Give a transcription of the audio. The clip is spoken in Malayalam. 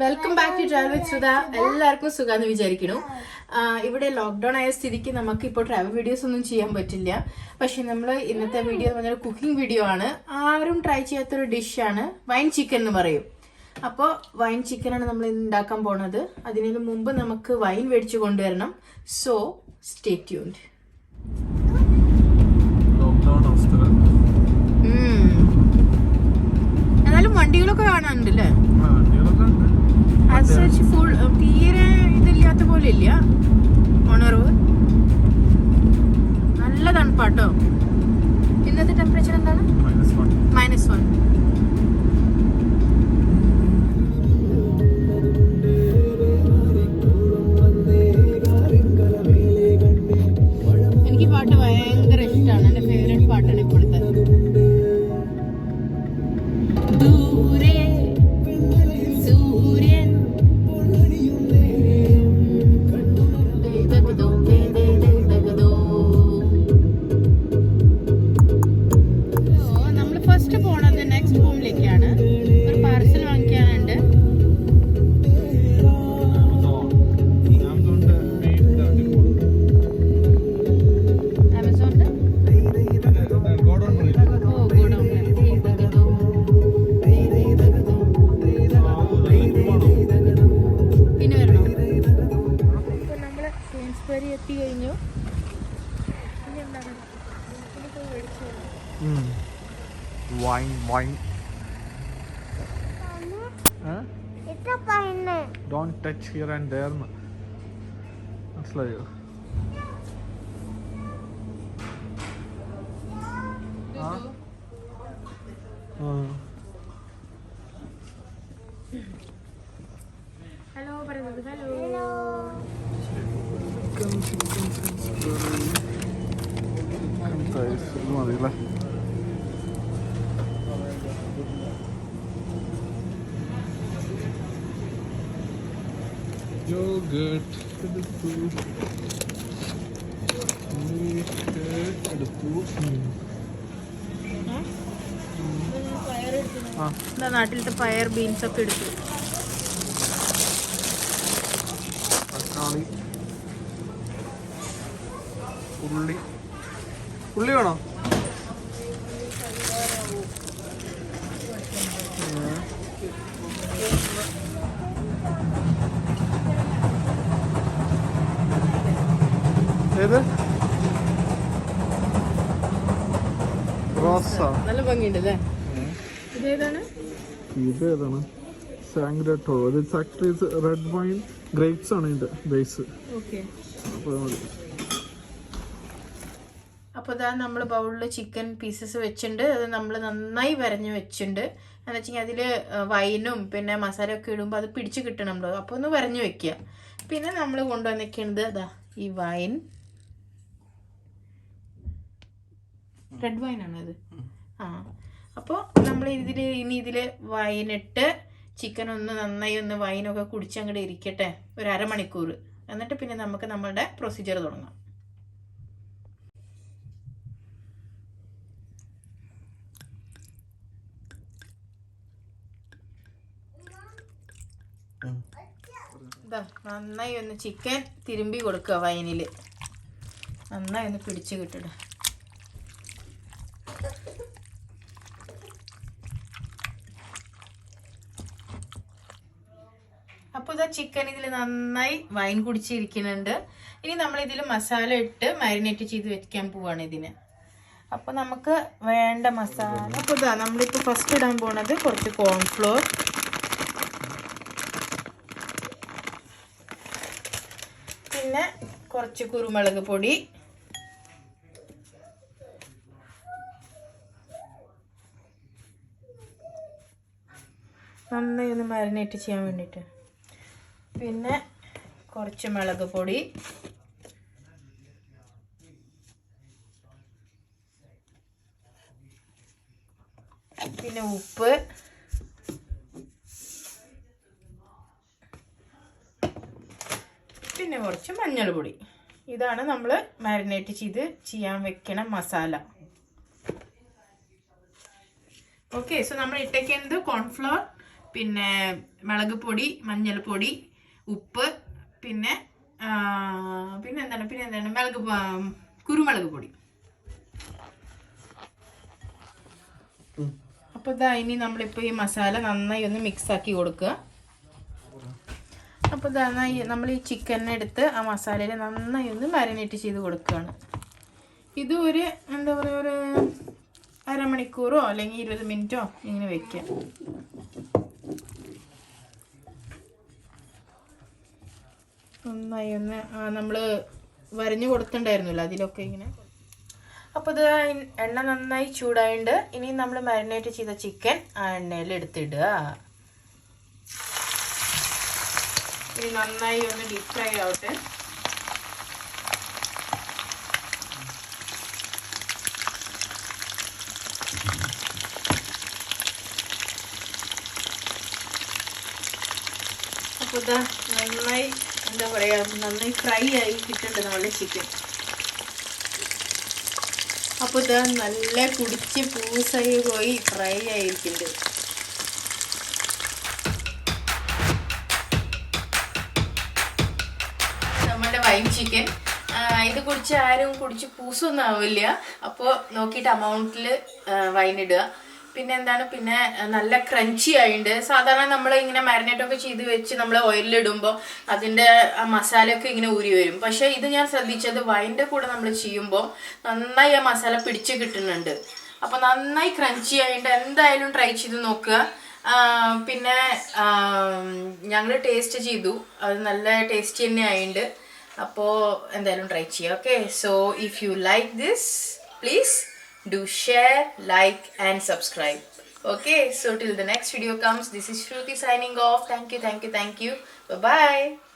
Welcome back to travel with Sudha. എല്ലാവർക്കും സുഖാന്ന് വിചാരിക്കുന്നു. ഇവിടെ ലോക്ക്ഡൌൺ ആയ സ്ഥിതിക്ക് നമുക്ക് ഇപ്പോൾ ട്രാവൽ വീഡിയോസ് ഒന്നും ചെയ്യാൻ പറ്റില്ല. പക്ഷെ നമ്മൾ ഇന്നത്തെ വീഡിയോ എന്ന് പറഞ്ഞാൽ കുക്കിംഗ് വീഡിയോ ആണ്. ആരും ട്രൈ ചെയ്യാത്തൊരു ഡിഷാണ് വൈൻ ചിക്കൻ എന്ന് പറയും. അപ്പോൾ വൈൻ ചിക്കനാണ് നമ്മൾ ഉണ്ടാക്കാൻ പോണത്. അതിനു മുമ്പ് നമുക്ക് വൈൻ മേടിച്ചു കൊണ്ടുവരണം. So stay tuned. എന്നാലും വണ്ടികളൊക്കെ കാണാനുണ്ടല്ലേ? ഫുൾ തീരെ ഇതില്ലാത്ത പോലെ ഇല്ല. ഉണർവ് നല്ല തണുപ്പാട്ടോ. ഇന്നത്തെ ടെമ്പറേച്ചർ എന്താണ്? -1. എനിക്ക് പാട്ട് ഭയങ്കര ഇഷ്ടമാണ്. എന്റെ ഫേവറേറ്റ് പാട്ടാണ് ഇപ്പോഴത്തെ. ദൂരെ സൂര്യൻ നമ്മള് ഫസ്റ്റ് പോണത് നെക്സ്റ്റ് ഹോമിലേക്കാണ്. ഒരു പാർസൽ വാങ്ങിക്കാനുണ്ട്. സൈൻസ്ബറി എത്തി കഴിഞ്ഞു. Don't touch here and there. മനസ്സിലായോ? ഹലോ പറയുന്നത്. ഹലോ മതിയല്ലേ? Yogurt എടുത്തു. നാട്ടിലത്തെ പയർ ബീൻസ് ഒക്കെ എടുത്തു. തക്കാളി, ഉള്ളി വേണോ? ഏത് റോസ? നല്ല ഭംഗിയുണ്ട് അല്ലേ? ഇതേതാണ്? ഇതേതാണ്? സാങ്ഗ്രട്ടോ. ഇത് ആക്ച്വലി റെഡ് വൈൻ ഗ്രേപ്സ് ആണ് ഇതിന്റെ ബേസ്. ഓക്കെ. അപ്പോൾ ഇതാ നമ്മൾ ബൗളിൽ ചിക്കൻ പീസസ് വെച്ചിട്ടുണ്ട്. അത് നമ്മൾ നന്നായി വരഞ്ഞ് വെച്ചിട്ടുണ്ട്. എന്ന് വെച്ചെങ്കിൽ അതിൽ വൈനും പിന്നെ മസാല ഒക്കെ ഇടുമ്പോൾ അത് പിടിച്ച് കിട്ടണമല്ലോ. അപ്പോൾ ഒന്ന് വരഞ്ഞ് വെക്കുക. പിന്നെ നമ്മൾ കൊണ്ടുവന്നിരിക്കുന്നത് അതാ ഈ വൈൻ. റെഡ് വൈനാണത്. അപ്പോൾ നമ്മൾ ഇതിൽ വൈനിട്ട് ചിക്കൻ ഒന്ന് നന്നായി ഒന്ന് വൈനൊക്കെ കുടിച്ചങ്ങോട്ട് ഇരിക്കട്ടെ ഒരു അരമണിക്കൂർ. എന്നിട്ട് പിന്നെ നമുക്ക് നമ്മളുടെ പ്രൊസീജിയർ തുടങ്ങാം. ഇതാ നന്നായി ഒന്ന് ചിക്കൻ തിരുമ്പി കൊടുക്കുക. വൈനിൽ നന്നായി ഒന്ന് പിടിച്ച് കിട്ടണം. അപ്പോൾ ഇതാ ചിക്കൻ ഇതിൽ നന്നായി വൈൻ കുടിച്ചിരിക്കുന്നുണ്ട്. ഇനി നമ്മൾ ഇതിൽ മസാല ഇട്ട് മാരിനേറ്റ് ചെയ്ത് വെക്കാൻ പോവാണ് ഇതിന്. അപ്പോൾ നമുക്ക് വേണ്ട മസാല അപ്പോൾ ഇതാ നമ്മളിപ്പോൾ ഫസ്റ്റ് ഇടാൻ പോണത് കുറച്ച് കോൺഫ്ലോർ, പിന്നെ കുറച്ച് കുരുമുളക് പൊടി, നന്നായി ഒന്ന് മാരിനേറ്റ് ചെയ്യാൻ വേണ്ടിയിട്ട്, പിന്നെ കുറച്ച് മുളക് പൊടി, പിന്നെ ഉപ്പ്, പിന്നെ കുറച്ച് മഞ്ഞൾപ്പൊടി. ഇതാണ് നമ്മൾ മാരിനേറ്റ് ചെയ്ത് ചെയ്യാൻ വെക്കണ മസാല. ഓക്കെ, സോ നമ്മൾ ഇട്ടേക്കുന്നത് കോൺഫ്ലവർ, പിന്നെ മുളക് പൊടി, മഞ്ഞൾപ്പൊടി, ഉപ്പ്, പിന്നെ എന്താണ് കുരുമുളക് പൊടി. അപ്പോൾ ഇതാ ഇനി നമ്മളിപ്പോൾ ഈ മസാല നന്നായി ഒന്ന് മിക്സ് ആക്കി കൊടുക്കുക. അപ്പോൾ നന്നായി നമ്മൾ ഈ ചിക്കനെ എടുത്ത് ആ മസാലയിൽ നന്നായി ഒന്ന് മാരിനേറ്റ് ചെയ്ത് കൊടുക്കുകയാണ്. ഇത് ഒരു എന്താ പറയുക, ഒരു അരമണിക്കൂറോ അല്ലെങ്കിൽ 20 മിനിറ്റോ ഇങ്ങനെ വെക്കാം. നന്നായി ഒന്ന് നമ്മൾ വരഞ്ഞു കൊടുത്തിട്ടുണ്ടായിരുന്നല്ലോ അതിലൊക്കെ ഇങ്ങനെ. അപ്പോൾ ഇത് എണ്ണ നന്നായി ചൂടായിട്ട് ഇനി നമ്മൾ മാരിനേറ്റ് ചെയ്ത ചിക്കൻ ആ എണ്ണയിൽ എടുത്തിടുക. ഇനി നന്നായി ഒന്ന് ഡീപ് ഫ്രൈ ആവട്ടെ. അപ്പോൾ ഇതാ നന്നായി എന്താ പറയുക, നന്നായി ഫ്രൈ ആയി കിട്ടുന്നുണ്ട് നമ്മളുടെ ചിക്കൻ. അപ്പോൾ ഇതാ നല്ല കുടിച്ച് പൂസായി പോയി ഫ്രൈ ആയിരിക്കുന്നുണ്ട്. നമ്മുടെ വൈൻ ചിക്കൻ ഇത് കുടിച്ച് ആരും കുടിച്ച് പൂസൊന്നും ആവില്ല. അപ്പോൾ നോക്കിയിട്ട് അമൗണ്ടിൽ വൈൻ ഇടുക. പിന്നെ നല്ല ക്രഞ്ചി ആയിട്ടുണ്ട്. സാധാരണ നമ്മൾ ഇങ്ങനെ മാരിനേറ്റൊക്കെ ചെയ്ത് വെച്ച് നമ്മൾ ഓയിലിടുമ്പോൾ അതിൻ്റെ ആ മസാലയൊക്കെ ഇങ്ങനെ ഊരി വരും. പക്ഷേ ഇത് ഞാൻ ശ്രദ്ധിച്ചത് വൈൻ്റെ കൂടെ നമ്മൾ ചെയ്യുമ്പോൾ നന്നായി ആ മസാല പിടിച്ച് കിട്ടുന്നുണ്ട്. അപ്പോൾ നന്നായി ക്രഞ്ചി ആയിട്ട് എന്തായാലും ട്രൈ ചെയ്ത് നോക്കുക. പിന്നെ ഞങ്ങൾ ടേസ്റ്റ് ചെയ്തു, അത് നല്ല ടേസ്റ്റി തന്നെ ആയിട്ടുണ്ട്. അപ്പോൾ എന്തായാലും ട്രൈ ചെയ്യുക. Okay, so if you like this please do share, like and subscribe. Okay, so till the next video comes, this is Shruti signing off. Thank you. Bye bye.